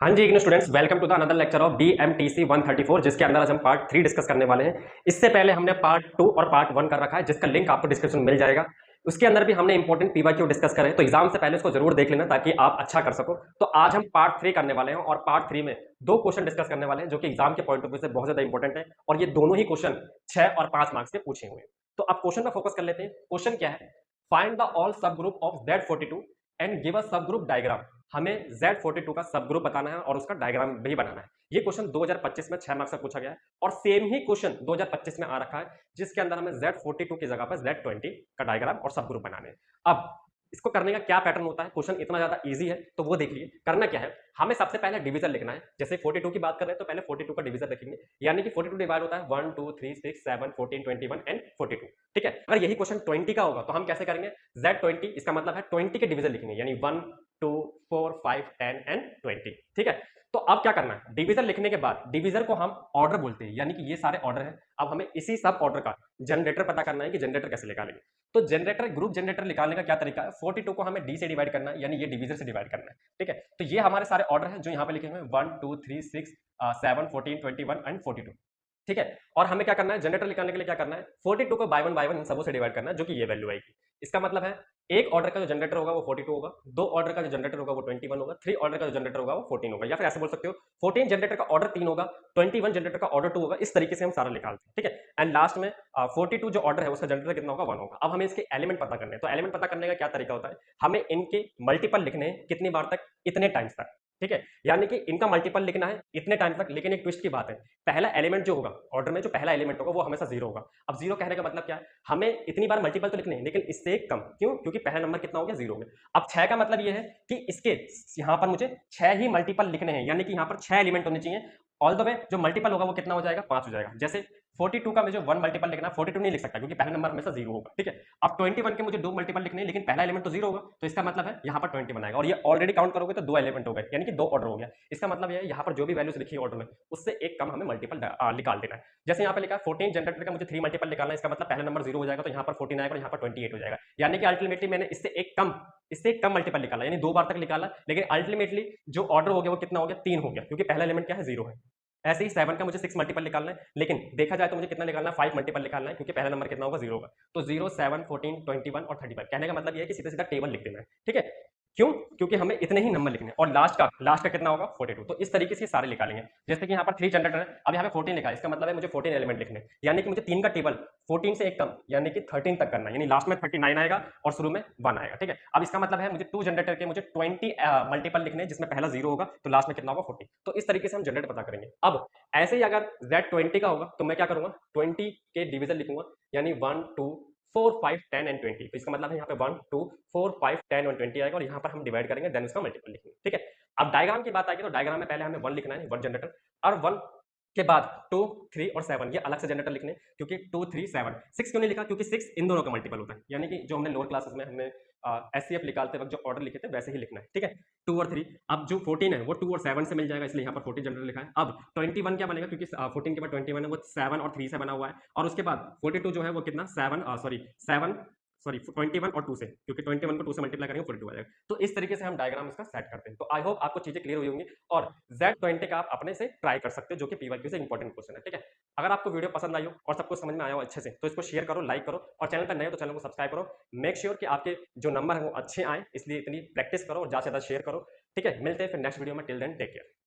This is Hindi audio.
हाँ जी IGNOU students, welcome to the another lecture of BMTC 134 जिसके अंदर आज हम पार्ट 3 डिस्कस करने वाले हैं। इससे पहले हमने पार्ट 2 और पार्ट 1 कर रखा है जिसका लिंक आपको डिस्क्रिप्शन में मिल जाएगा। उसके अंदर भी हमने इंपॉर्टेंट पीवाईक्यू डिस्कस करे, तो एग्जाम से पहले उसको जरूर देख लेना ताकि आप अच्छा कर सको। तो आज हम पार्ट 3 करने वाले हैं और पार्ट 3 में दो क्वेश्चन डिस्कस करने वाले हैं जो कि एग्जाम के पॉइंट ऑफ व्यू से बहुत ज्यादा इंपॉर्टेंट है और ये दोनों ही क्वेश्चन 6 और 5 मार्क्स के पूछे हुए हैं। तो अब क्वेश्चन पर फोकस कर लेते हैं। क्वेश्चन क्या है? फाइंड द ऑल सब group of Z42 and give a सब ग्रुप डायग्राम। हमें Z42 का सब ग्रुप बताना है और उसका डायग्राम भी बनाना है। ये क्वेश्चन 2025 में 6 मार्क्स का पूछा गया है और सेम ही क्वेश्चन 2025 में आ रखा है जिसके अंदर हमें Z42 की जगह पर Z20 का डायग्राम और सब ग्रुप बनाने हैं। अब इसको करने का क्या पैटर्न होता है, क्वेश्चन इतना ज्यादा इजी है तो वो देख लिए। करना क्या है, हमें सबसे पहले डिवीजन लिखना है। जैसे 42 की बात कर रहे हैं तो पहले 42 का डिवीजन लिखेंगे, यानी कि 42 डिवाइड होता है 1 2 3 6 7 14 21 एंड 42। ठीक है, अगर यही क्वेश्चन 20 का होगा तो हम कैसे करेंगे? Z20 इसका मतलब है 20 के डिवीजन लिखेंगे, यानी 1 2 4 5 10 एंड 20। ठीक है, तो अब क्या करना है, डिवीजन लिखने के बाद डिवीजन को हम ऑर्डर बोलते हैं, यानी कि ये सारे ऑर्डर हैं। अब हमें इसी सब ऑर्डर का जनरेटर पता करना है कि जनरेटर कैसे निकालेंगे। तो जनरेटर ग्रुप जनरेटर निकालने का क्या तरीका है, 42 को हमें डी से डिवाइड करना है, यानी ये डिवीजन से डिवाइड करना है। ठीक है, तो ये हमारे सारे ऑर्डर हैं जो यहाँ पे लिखे हुए हैं 1 2 3 6 7 14 21 एंड 42। ठीक है, और हमें क्या करना है, जनरेटर निकालने के लिए क्या करना है, 42 को बाय वन इन सबों से डिवाइड करना है, जो कि ये वैल्यू आएगी। इसका मतलब है एक ऑर्डर का जो जनरेटर होगा वो 42 होगा, दो ऑर्डर का जो जनरेटर होगा वो 21 होगा, थ्री ऑर्डर का जो जनरेटर होगा वो 14 होगा, या फिर ऐसे बोल सकते हो 14 जनरेटर का ऑर्डर 3 होगा, 21 जनरेटर का ऑर्डर 2 होगा। इस तरीके से हम सारा निकालते हैं। ठीक है, एंड लास्ट में 42 जो ऑर्डर है उसका जनरेटर कितना होगा, 1 होगा। अब हमें इसके एलिमेंट पता करने हैं, तो एलिमेंट पता करने का क्या तरीका होता है, हमें इनके मल्टीपल लिखने हैं कितनी बार तक, इतने टाइम्स तक। ठीक है, यानी कि इनका मल्टीपल लिखना है इतने टाइम तक। लेकिन एक ट्विस्ट की बात है, पहला एलिमेंट जो होगा ऑर्डर में, जो पहला एलिमेंट होगा वो हमेशा 0 होगा। अब 0 कहने का मतलब क्या है, हमें इतनी बार मल्टीपल तो लिखने हैं लेकिन इससे कम। क्यों? क्योंकि पहला नंबर कितना हो गया, 0 में। अब 6 का मतलब ये है कि इसके यहां पर मुझे 6 ही मल्टीपल लिखने हैं, यानी कि यहां पर 6 एलिमेंट होने चाहिए। ऑल द वे जो मल्टीपल होगा वो कितना हो जाएगा, 5 हो जाएगा। जैसे 42 का मुझे 1 मल्टीपल लिखना है, 42 नहीं लिख सकता क्योंकि पहला नंबर हमेशा 0 होगा। ठीक है, अब 21 के मुझे 2 मल्टीपल लिखने हैं लेकिन पहला एलिमेंट तो 0 होगा, तो इसका मतलब है यहाँ पर 21 आएगा। और ये ऑलरेडी काउंट करोगे तो 2 एलिमेंट हो गए, यानी कि 2 ऑर्डर हो गया। इसका मतलब ये है यहाँ पर जो भी वैल्यूज लिखी है ऑर्डर में उससे एक कम हमें मल्टीपल निकाल देना है। जैसे यहाँ पे लिखा है 14 जनरेटर का मुझे 3 मल्टीपल निकालना है, इसका मतलब पहला नंबर 0 हो जाएगा तो यहाँ पर 14 आएगा और यहाँ पर 28 हो जाएगा। यानी कि अल्टीमेटली मैंने इससे एक कम मल्टीपल निकाला, यानी 2 बार तक निकाला, लेकिन अल्टीमेटली जो ऑर्डर हो गया वो कितना हो गया, 3 हो गया, क्योंकि पहला एलिमेंट क्या है, 0 है। ऐसे ही 7 का मुझे 6 मल्टीपल निकालना है, लेकिन देखा जाए तो मुझे कितना निकालना है, 5 मल्टीपल निकालना है, क्योंकि पहला नंबर कितना होगा, 0 होगा। तो 0 7 14 21 और 35। कहने का मतलब ये है कि सीधा सीधा टेबल लिख देना है। ठीक है, क्यों? क्योंकि हमें इतने ही नंबर लिखने हैं और लास्ट का कितना होगा, 42। तो इस तरीके से सारे निकालेंगे। जैसे कि यहाँ पर 3 जनरेटर है, अब यहाँ पे 14 लिखा है, इसका मतलब है मुझे 14 एलिमेंट लिखने हैं, यानी कि मुझे 3 का टेबल 14 से एक कम यानी कि 13 तक करना है, यानी लास्ट में 39 आएगा और शुरू में 1 आएगा। ठीक है, अब इसका मतलब है मुझे 2 जनरेटर के मुझे 20 मल्टीपल लिखने हैं, जिसमें पहला 0 होगा तो लास्ट में कितना होगा, 40। तो इस तरीके से हम जनरेट पता करेंगे। अब ऐसे ही अगर Z20 का होगा तो मैं क्या करूंगा, 20 के डिवीजन लिखूंगा, यानी 1 2 4 5 10 एंड 20। तो इसका मतलब है यहाँ पे 1 2 4 5 10 और 20 आएगा और यहाँ पर हम डिवाइड करेंगे, देन उसका मल्टीपल लिखेंगे। ठीक है, अब डायग्राम की बात आएगी तो डायग्राम में पहले हमें 1 लिखना है, 1 जनरेटर, और 1 के बाद 2 3 और 7 ये अलग से जनरेटर लिखने, क्योंकि 2 3 7 6 क्यों नहीं लिखा, क्योंकि 6 इन दोनों का मल्टीपल होता है, यानी कि जो हमने लोअर क्लासेस में हमने एचसीएफ निकालते वक्त जो ऑर्डर लिखे थे वैसे ही लिखना है। ठीक है, 2 और 3, अब जो 14 है वो 2 और 7 से मिल जाएगा, इसलिए यहाँ पर 14 जनरेटर लिखा है। अब 21 क्या बनेगा, क्योंकि 14 के बाद 21 है वो 7 और 3 से बना हुआ है, और उसके बाद 42 जो है वो कितना 21 और 2 से, क्योंकि 21 को 2 से मल्टीप्लाई करेंगे 42 आ जाएगा। तो इस तरीके से हम डायग्राम इसका सेट करते हैं। तो आई होप आपको चीजें क्लियर हुई होंगी और Z20 का आप अपने से ट्राई कर सकते हो, जो कि पीवाईक्यू से इंपॉर्टेंट क्वेश्चन है। ठीक है, अगर आपको वीडियो पसंद आई हो और सबको समझ में आया हो अच्छे से तो इसको शेयर करो, लाइक करो, और चैनल पर नए हो तो चैनल को सब्सक्राइब करो। मेक श्योर कि आपके जो नंबर है वो अच्छे आए, इसलिए इतनी प्रैक्टिस करो और ज्यादा से ज्यादा शेयर करो। ठीक है, मिलते हैं फिर नेक्स्ट वीडियो में। Till then take care.